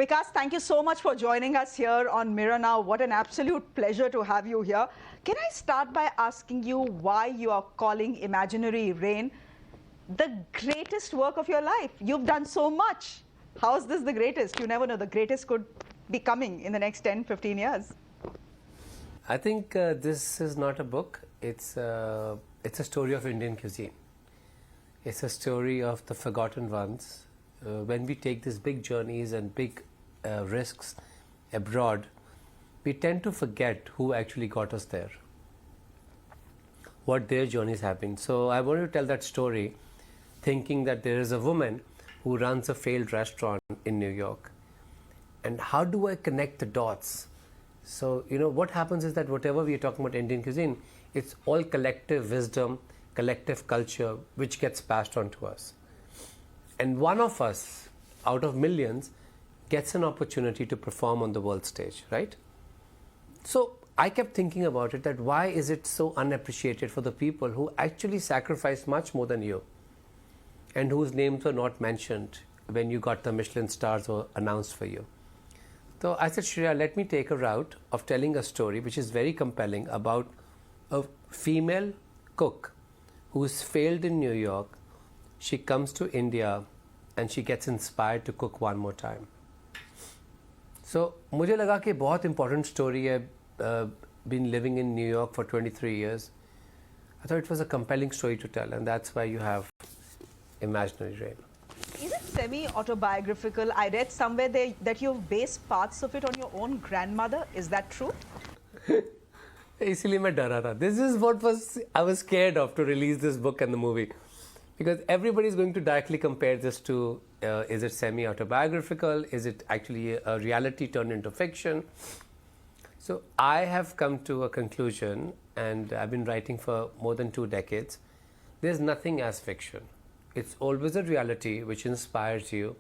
Vikas, thank you so much for joining us here on Mirror Now. What an absolute pleasure to have you here. Can I start by asking you why you are calling Imaginary Rain the greatest work of your life? You've done so much. How is this the greatest? You never know. The greatest could be coming in the next 10, 15 years. I think this is not a book. It's a story of Indian cuisine. It's a story of the forgotten ones. When we take these big journeys and big risks abroad, we tend to forget who actually got us there, what their journeys have been. So I want to tell that story thinking that there is a woman who runs a failed restaurant in New York. And how do I connect the dots? So, what happens is that whatever we are talking about Indian cuisine, it's all collective wisdom, collective culture, which gets passed on to us. And one of us, out of millions, gets an opportunity to perform on the world stage, right? So I kept thinking about it, that why is it so unappreciated for the people who actually sacrificed much more than you and whose names were not mentioned when you got the Michelin stars were announced for you. So I said, Shreya, let me take a route of telling a story which is very compelling about a female cook who's failed in New York. She comes to India and she gets inspired to cook one more time. So मुझे लगा कि बहुत important story है, been living in New York for 23 years. I thought it was a compelling story to tell, and that's why you have Imaginary Rain. Is it semi-autobiographical? I read somewhere that you've based parts of it on your own grandmother. Is that true? इसीलिए मैं डरा था. This is what I was scared of to release this book and the movie. Because everybody is going to directly compare this to, is it semi-autobiographical? Is it actually a reality turned into fiction? So I have come to a conclusion, and I've been writing for more than 2 decades. There's nothing as fiction. It's always a reality which inspires you.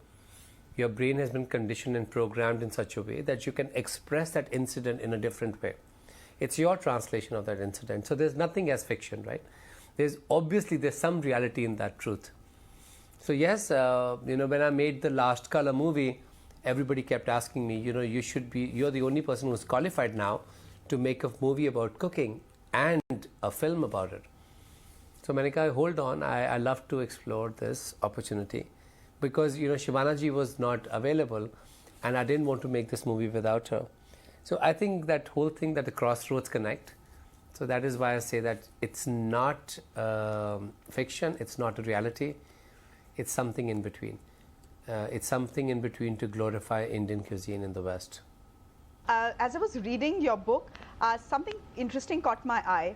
Your brain has been conditioned and programmed in such a way that you can express that incident in a different way. It's your translation of that incident. So there's nothing as fiction, right? There's some reality in that truth. So yes, when I made the Last Color movie, everybody kept asking me, you're the only person who's qualified now to make a movie about cooking and a film about it. So मैंने कहा, hold on, I love to explore this opportunity because Shivana ji was not available and I didn't want to make this movie without her. So I think that whole thing, that the crossroads connect. So that is why I say that it's not fiction, it's not a reality, it's something in between. It's something in between to glorify Indian cuisine in the West. As I was reading your book, something interesting caught my eye.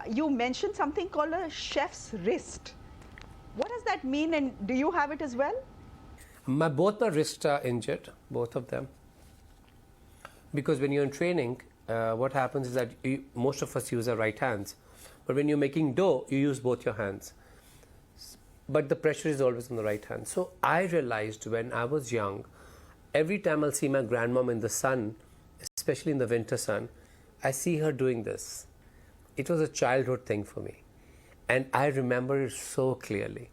You mentioned something called a chef's wrist. What does that mean, and do you have it as well? Both my wrists are injured, both of them. Because when you're in training, what happens is that most of us use our right hands. But when you're making dough, you use both your hands. But the pressure is always on the right hand. So I realized when I was young, every time I'll see my grandmom in the sun, especially in the winter sun, I see her doing this. It was a childhood thing for me. And I remember it so clearly.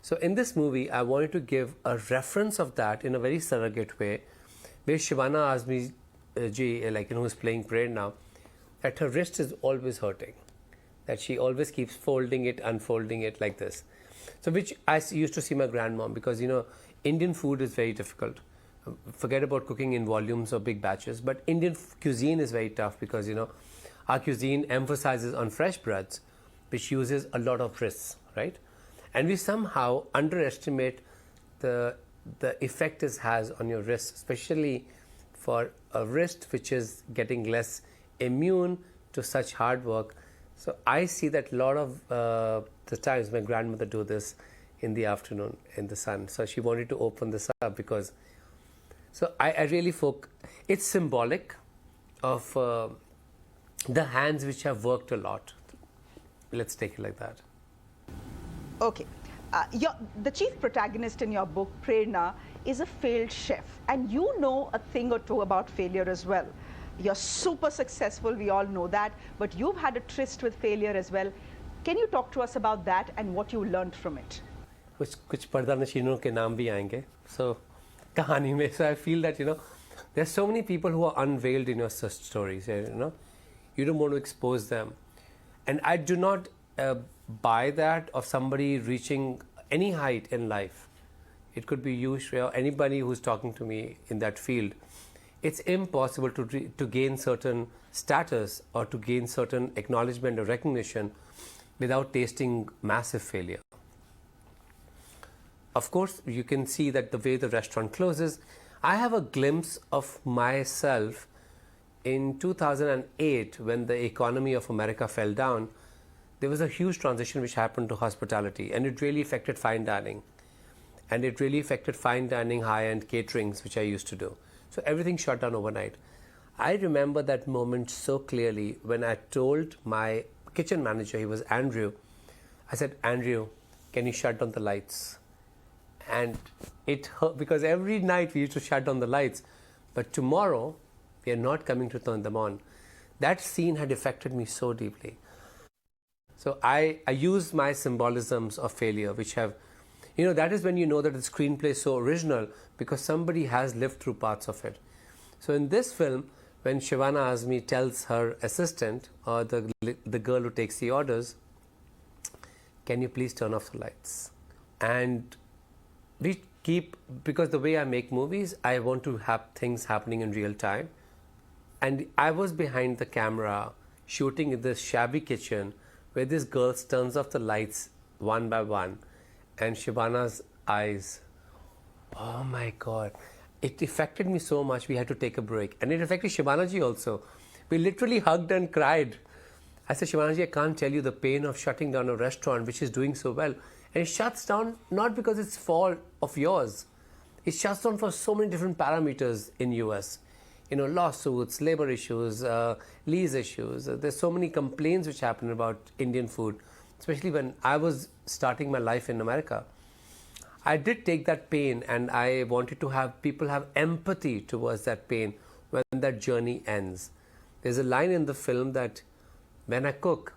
So in this movie, I wanted to give a reference of that in a very surrogate way, where Shivana Azmi ji, who's playing Parade now, that her wrist is always hurting. That she always keeps folding it, unfolding it like this. So which I used to see my grandmom, because Indian food is very difficult. Forget about cooking in volumes or big batches, but Indian cuisine is very tough because our cuisine emphasizes on fresh breads, which uses a lot of wrists, right? And we somehow underestimate the effect it has on your wrist, especially for a wrist which is getting less immune to such hard work. So I see that a lot of the times my grandmother do this in the afternoon in the sun. So she wanted to open this up because, so I really it's symbolic of the hands which have worked a lot. Let's take it like that. Okay. The chief protagonist in your book, Prerna, is a failed chef, and you know a thing or two about failure as well. You're super successful, we all know that, but you've had a tryst with failure as well. Can you talk to us about that and what you learned from it? कुछ पर्दा नशीनों के नाम भी आएंगे. So kahani mein. So I feel that, there's so many people who are unveiled in your stories, you don't want to expose them. And I do not buy that of somebody reaching any height in life. It could be you, Shreya, or anybody who's talking to me in that field. It's impossible to gain certain status or to gain certain acknowledgement or recognition without tasting massive failure. Of course, you can see that the way the restaurant closes. I have a glimpse of myself in 2008 when the economy of America fell down. There was a huge transition which happened to hospitality, and it really affected fine dining. And it really affected fine dining, high-end caterings, which I used to do. So everything shut down overnight. I remember that moment so clearly when I told my kitchen manager, he was Andrew, I said, Andrew, can you shut down the lights? And it hurt because every night we used to shut down the lights. But tomorrow, we are not coming to turn them on. That scene had affected me so deeply. So I used my symbolisms of failure, which have, that is when you know that the screenplay is so original because somebody has lived through parts of it. So in this film, when Shivana Azmi tells her assistant or the girl who takes the orders, can you please turn off the lights? And we keep, because the way I make movies, I want to have things happening in real time. And I was behind the camera shooting in this shabby kitchen where this girl turns off the lights one by one. And Shivana's eyes, oh my God. It affected me so much, we had to take a break. And it affected Shivanaji also. We literally hugged and cried. I said, Shivanaji, I can't tell you the pain of shutting down a restaurant which is doing so well. And it shuts down not because it's fault of yours. It shuts down for so many different parameters in US. Lawsuits, labor issues, lease issues. There's so many complaints which happen about Indian food, especially when I was starting my life in America. I did take that pain, and I wanted to have people have empathy towards that pain when that journey ends. There's a line in the film that when I cook,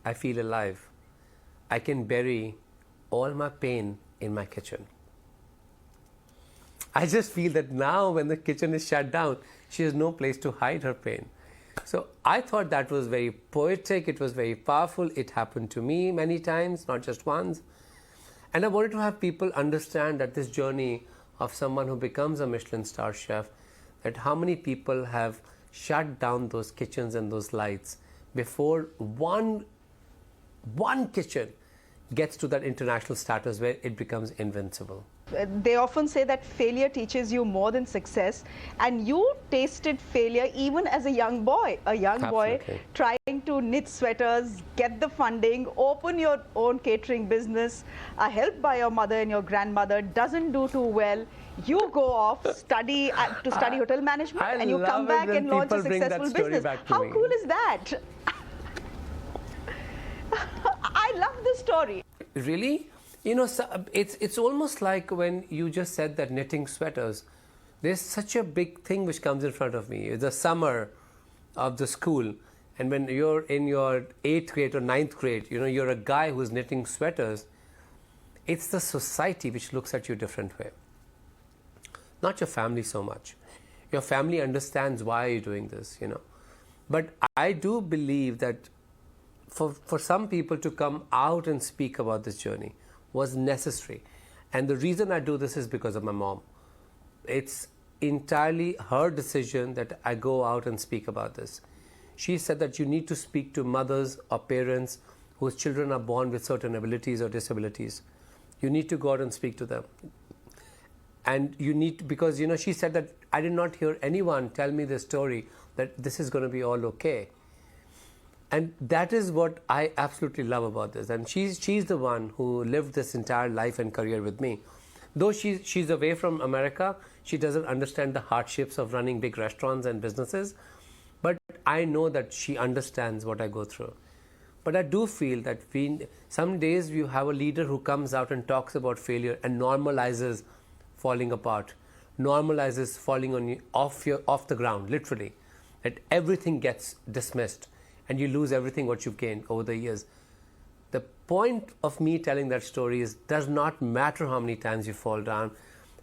I feel alive. I can bury all my pain in my kitchen. I just feel that now when the kitchen is shut down, she has no place to hide her pain. So I thought that was very poetic, it was very powerful. It happened to me many times, not just once. And I wanted to have people understand that this journey of someone who becomes a Michelin star chef, that how many people have shut down those kitchens and those lights before one kitchen gets to that international status where it becomes invincible. They often say that failure teaches you more than success, and you tasted failure even as a young boy. Boy trying to knit sweaters, get the funding, open your own catering business, helped by your mother and your grandmother, doesn't do too well. You go off, study hotel management, and you come back and launch a successful business. How cool is that? I love this story. Really? It's almost like when you just said that knitting sweaters. There's such a big thing which comes in front of me. It's the summer of the school, and when you're in your 8th grade or 9th grade, you're a guy who's knitting sweaters. It's the society which looks at you a different way. Not your family so much. Your family understands why you're doing this, But I do believe that for some people to come out and speak about this journey was necessary. And the reason I do this is because of my mom. It's entirely her decision that I go out and speak about this. She said that you need to speak to mothers or parents whose children are born with certain abilities or disabilities. You need to go out and speak to them. And you need to, because, she said that I did not hear anyone tell me the story that this is going to be all okay. And that is what I absolutely love about this. And she's the one who lived this entire life and career with me. Though she's away from America, she doesn't understand the hardships of running big restaurants and businesses. But I know that she understands what I go through. But I do feel that some days you have a leader who comes out and talks about failure and normalizes falling apart, normalizes falling on you off the ground, literally. That everything gets dismissed. And you lose everything what you've gained over the years. The point of me telling that story is, does not matter how many times you fall down,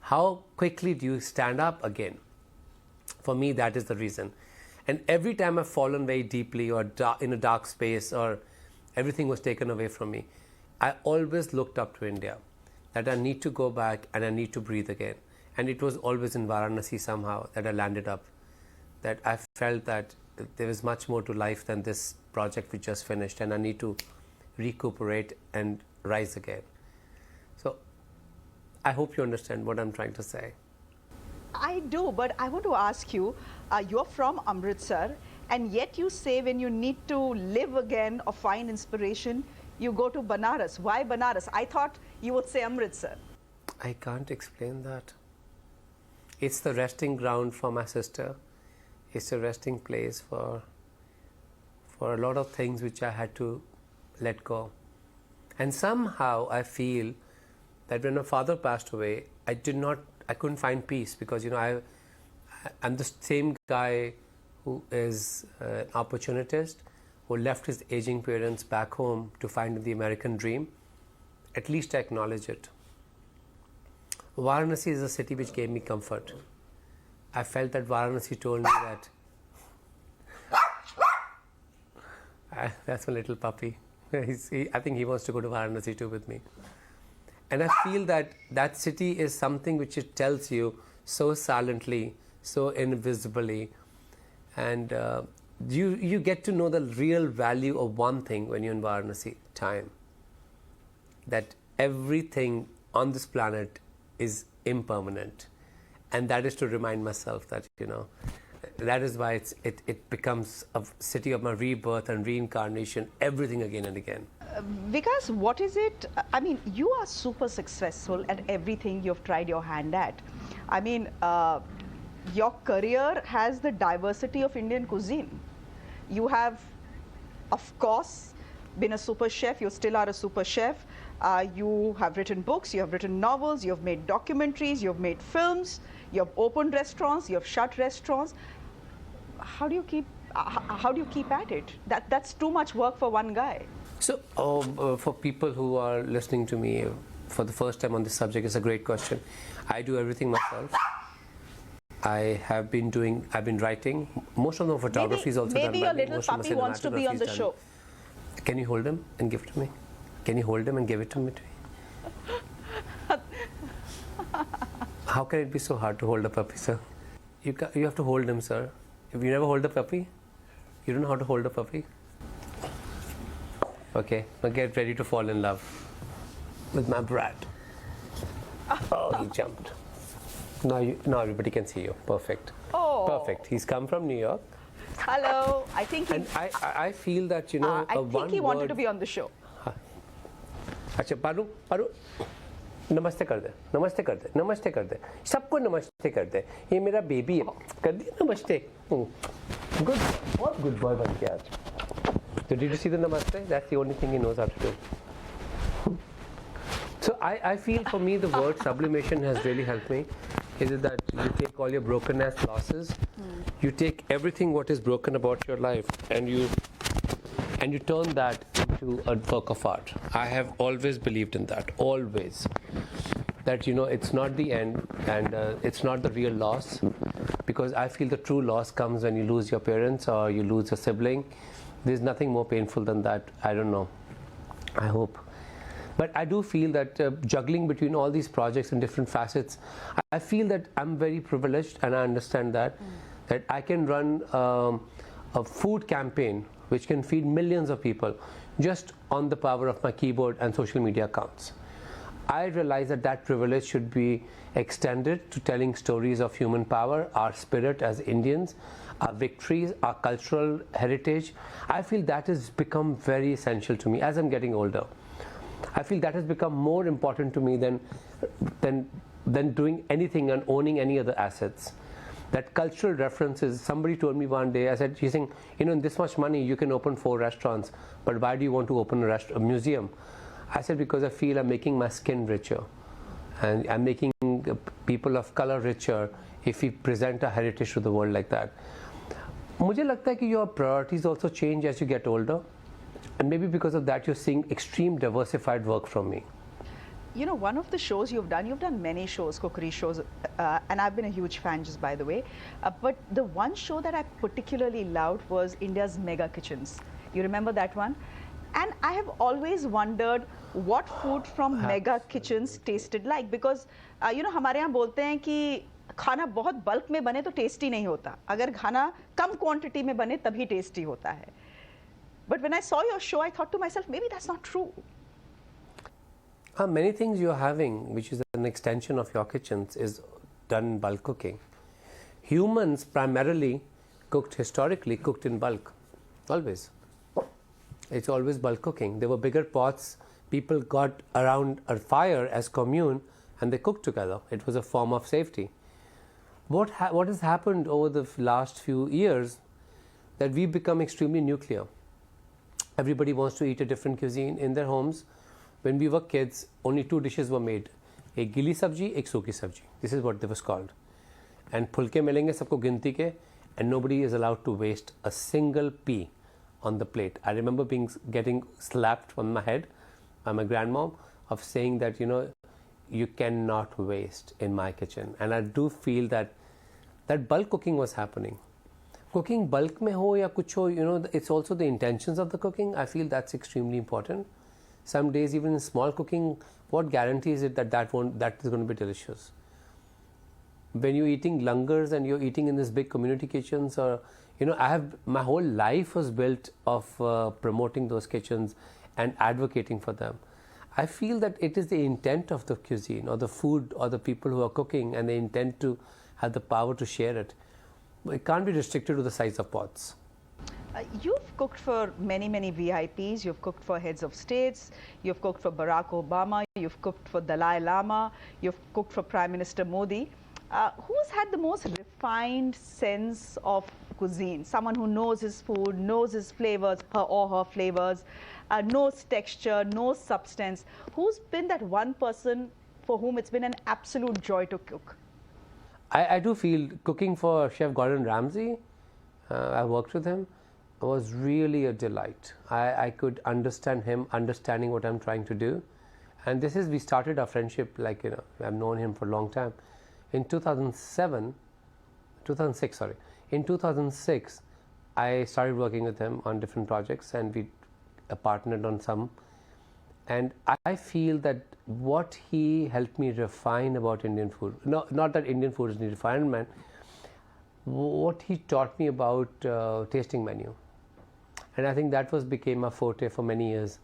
how quickly do you stand up again? For me, that is the reason. And every time I've fallen very deeply or in a dark space or everything was taken away from me, I always looked up to India, that I need to go back and I need to breathe again. And it was always in Varanasi somehow that I landed up, that I felt that there is much more to life than this project we just finished, and I need to recuperate and rise again. So I hope you understand what I'm trying to say. I do, but I want to ask you, you're from Amritsar, and yet you say when you need to live again or find inspiration, you go to Banaras. Why Banaras? I thought you would say Amritsar. I can't explain that. It's the resting ground for my sister. It's a resting place for a lot of things which I had to let go. And somehow I feel that when my father passed away, I couldn't find peace, because I'm the same guy who is an opportunist, who left his aging parents back home to find the American dream. At least I acknowledge it. Varanasi is a city which gave me comfort. I felt that Varanasi told me that that's my little puppy. I think he wants to go to Varanasi too with me. And I feel that that city is something which it tells you so silently, so invisibly. And you get to know the real value of one thing when you're in Varanasi: time. That everything on this planet is impermanent. And that is to remind myself that, that is why it becomes a city of my rebirth and reincarnation, everything again and again. Vikas, what is it? I mean, you are super successful at everything you've tried your hand at. I mean, your career has the diversity of Indian cuisine. You have, of course, been a super chef. You still are a super chef. You have written books, you have written novels, you have made documentaries, you have made films, you have opened restaurants, you have shut restaurants. How do you keep at it? That's too much work for one guy. So, for people who are listening to me for the first time on this subject, it's a great question. I do everything myself. I've been writing. Most of the photography is also done by me. Maybe your little puppy wants to be on the show. Can you hold him and give it to me? Can you hold him and give it to me? How can it be so hard to hold a puppy, sir? You have to hold him, sir. If you never hold a puppy, you don't know how to hold a puppy. Okay, now get ready to fall in love with my brat. Oh, he jumped. Now everybody can see you. Perfect. Oh. Perfect. He's come from New York. Hello. I think I feel that, I think he wanted to be on the show. अच्छा पारू नमस्ते कर दे नमस्ते कर दे नमस्ते कर दे सबको नमस्ते कर दे ये मेरा बेबी है कर दिया नमस्ते गुड बहुत गुड बॉय बन गया आज so did you see the namaste? That's the only thing he knows how to do. So I feel for me the word sublimation has really helped me. Is it that you take all your brokenness, losses, you take everything what is broken about your life and you turn that into a work of art. I have always believed in that, always. That it's not the end and it's not the real loss, because I feel the true loss comes when you lose your parents or you lose a sibling. There's nothing more painful than that. I don't know. I hope. But I do feel that juggling between all these projects and different facets, I feel that I'm very privileged, and I understand that I can run a food campaign which can feed millions of people just on the power of my keyboard and social media accounts. I realize that privilege should be extended to telling stories of human power, our spirit as Indians, our victories, our cultural heritage. I feel that has become very essential to me as I'm getting older. I feel that has become more important to me than doing anything and owning any other assets. That cultural references, somebody told me one day, I said, you think, in this much money you can open 4 restaurants, but why do you want to open a museum? I said, because I feel I'm making my skin richer, and I'm making people of color richer if we present our heritage to the world like that. मुझे लगता है कि your priorities also change as you get older, and maybe because of that you're seeing extreme diversified work from me. You know, one of the shows you've done many shows, cookery shows, and I've been a huge fan, just by the way. But the one show that I particularly loved was India's Mega Kitchens. You remember that one? And I have always wondered what food from Mega Kitchens tasted like, because you know, हमारे यहाँ बोलते हैं कि खाना बहुत bulk में बने तो टेस्टी नहीं होता, अगर खाना कम क्वांटिटी में बने तभी टेस्टी होता है. But when I saw your show, I thought to myself, maybe that's not true. Many things you're having, which is an extension of your kitchens, is done in bulk cooking. Humans primarily historically cooked in bulk, always. It's always bulk cooking. There were bigger pots, people got around a fire as commune and they cooked together. It was a form of safety. What has happened over the last few years, that we've become extremely nuclear. Everybody wants to eat a different cuisine in their homes. When we were kids, only two dishes were made. एक गीली सब्जी, एक सूखी सब्जी. This is what they was called. And फुलके मिलेंगे सबको गिनती के, and nobody is allowed to waste a single pea on the plate. I remember getting slapped on my head by my grandmom of saying that, you know, you cannot waste in my kitchen. And I do feel that bulk cooking was happening. Cooking bulk mein ho ya kuch ho, you know, it's also the intentions of the cooking. I feel that's extremely important. Some days, even in small cooking, what guarantees it that that is going to be delicious? When you're eating langars and you're eating in this big community kitchens, or, you know, my whole life was built of promoting those kitchens and advocating for them. I feel that it is the intent of the cuisine or the food or the people who are cooking, and they intend to have the power to share it. It can't be restricted to the size of pots. You've cooked for many, many VIPs. You've cooked for heads of states. You've cooked for Barack Obama. You've cooked for Dalai Lama. You've cooked for Prime Minister Modi. Who's had the most refined sense of cuisine? Someone who knows his food, knows his flavors, her flavors, knows texture, knows substance. Who's been that one person for whom it's been an absolute joy to cook? I do feel cooking for Chef Gordon Ramsay, I worked with him, was really a delight. I could understand him, understanding what I'm trying to do. And we started our friendship, like, you know, I've known him for a long time. In 2006, I started working with him on different projects, and we partnered on some. And I feel that what he helped me refine about Indian food, not that Indian food is refinement, what he taught me about tasting menu. And I think that became my forte for many years,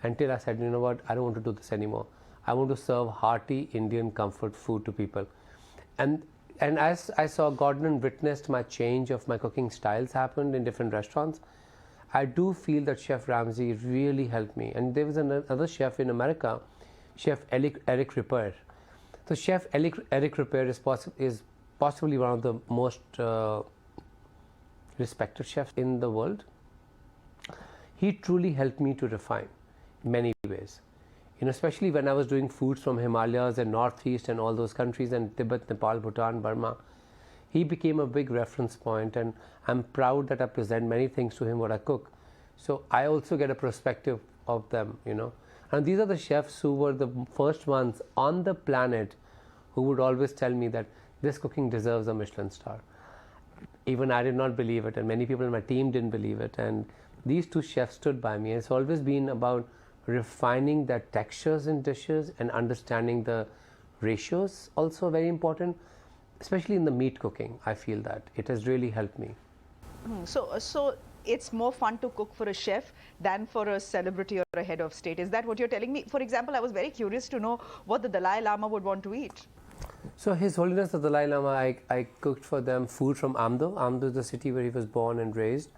until I said, you know what, I don't want to do this anymore. I want to serve hearty Indian comfort food to people. And as I saw Gordon and witnessed my change of my cooking styles happened in different restaurants, I do feel that Chef Ramsay really helped me. And there was another chef in America, Chef Eric Ripert. So Chef Eric Ripert is possibly one of the most respected chefs in the world. He truly helped me to refine in many ways. You know, especially when I was doing foods from Himalayas and Northeast and all those countries, and Tibet, Nepal, Bhutan, Burma, he became a big reference point, and I'm proud that I present many things to him what I cook. So I also get a perspective of them, you know. And these are the chefs who were the first ones on the planet who would always tell me that this cooking deserves a Michelin star. Even I did not believe it, and many people in my team didn't believe it. And these two chefs stood by me. And it's always been about refining the textures in dishes and understanding the ratios, also very important, especially in the meat cooking. I feel that it has really helped me. So it's more fun to cook for a chef than for a celebrity or a head of state. Is that what you're telling me? For example, I was very curious to know what the Dalai Lama would want to eat. So His Holiness the Dalai Lama, I cooked for them food from Amdo. Amdo is the city where he was born and raised.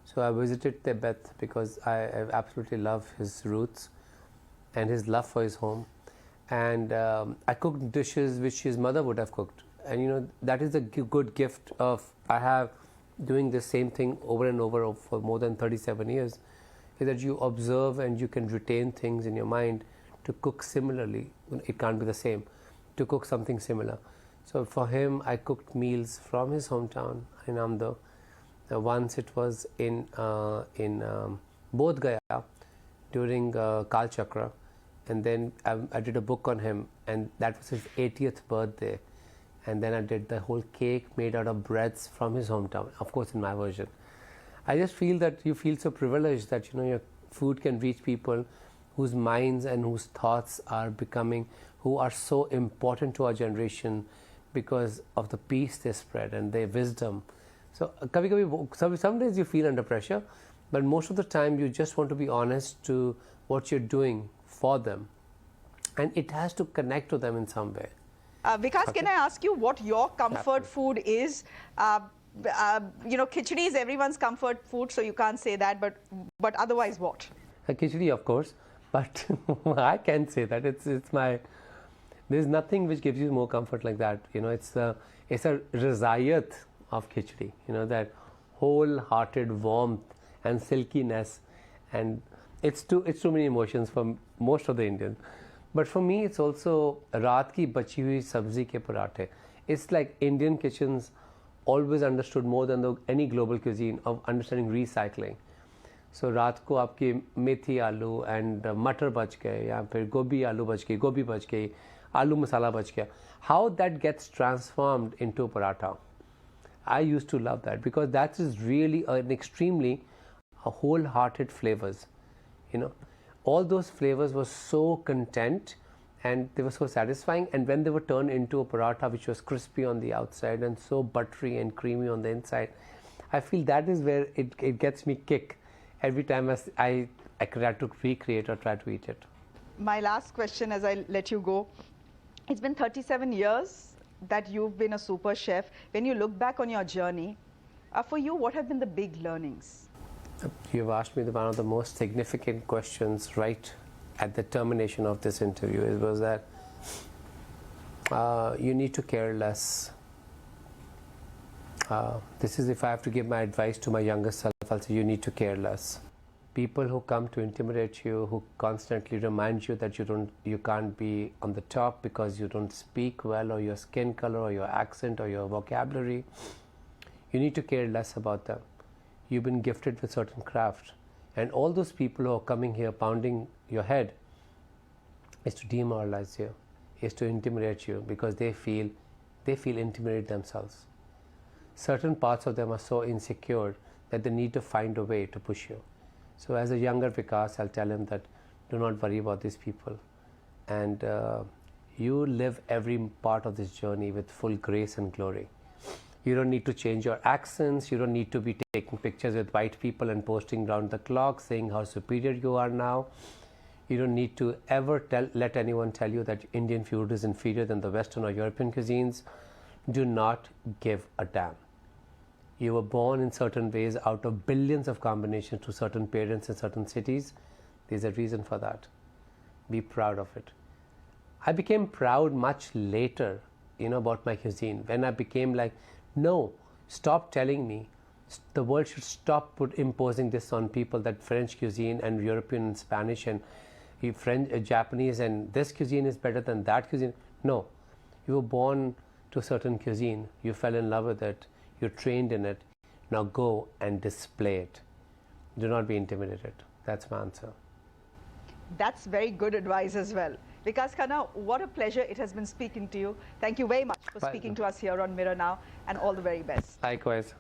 So I visited Tibet because I absolutely love his roots and his love for his home. And I cooked dishes which his mother would have cooked. And you know, that is a good gift of I have doing the same thing over and over for more than 37 years, is that you observe and you can retain things in your mind to cook similarly. It can't be the same, to cook something similar. So for him, I cooked meals from his hometown in Amdo. Once it was in Bodh Gaya during Kal Chakra, and then I did a book on him, and that was his 80th birthday. And then I did the whole cake made out of breads from his hometown, of course in my version. I just feel that you feel so privileged that your food can reach people whose minds and whose thoughts are becoming, who are so important to our generation because of the peace they spread and their wisdom. So some days you feel under pressure, but most of the time you just want to be honest to what you're doing for them, and it has to connect to them in some way. Vikas, can I ask you what your comfort food is? Khichdi is everyone's comfort food, so you can't say that, but otherwise what? Khichdi, of course, but I can't say that. It's my. There's nothing which gives you more comfort like that. It's a razayat of khichdi. That wholehearted warmth and silkiness, and it's too many emotions for most of the Indians. But for me, it's also raat ki bachi hui sabzi ke parathe. It's like Indian kitchens always understood more than any global cuisine of understanding recycling. So रात को आपकी मेथी आलू and मटर बच गए, या फिर गोभी आलू बच गई, गोभी बच गई, आलू मसाला बच गया. How that gets transformed into paratha. I used to love that because that is really an extremely wholehearted flavors. All those flavors were so content and they were so satisfying, and when they were turned into a paratha which was crispy on the outside and so buttery and creamy on the inside, I feel that is where it gets me kick every time I try to recreate or try to eat it. My last question as I let you go. It's been 37 years that you've been a super chef. When you look back on your journey, for you, what have been the big learnings? You've asked me one of the most significant questions right at the termination of this interview. It was that you need to care less. This is if I have to give my advice to my younger self, I'll say you need to care less. People who come to intimidate you, who constantly remind you that you can't be on the top because you don't speak well, or your skin color, or your accent, or your vocabulary, you need to care less about them. You've been gifted with certain craft, and all those people who are coming here pounding your head is to demoralize you, is to intimidate you, because they feel intimidated themselves. Certain parts of them are so insecure that they need to find a way to push you. So as a younger Vikas, I'll tell him that do not worry about these people, and you live every part of this journey with full grace and glory. You don't need to change your accents. You don't need to be taking pictures with white people and posting round the clock saying how superior you are now. You don't need to ever let anyone tell you that Indian food is inferior than the Western or European cuisines. Do not give a damn. You were born in certain ways out of billions of combinations to certain parents in certain cities. There's a reason for that. Be proud of it. I became proud much later, about my cuisine, when I became like, no, stop telling me. The world should stop imposing this on people, that French cuisine and European and Spanish and French, Japanese, and this cuisine is better than that cuisine. No, you were born to a certain cuisine. You fell in love with it. You're trained in it. Now go and display it. Do not be intimidated. That's my answer. That's very good advice as well. Vikas Khanna, what a pleasure it has been speaking to you. Thank you very much for speaking to us here on Mirror Now, and all the very best. Likewise.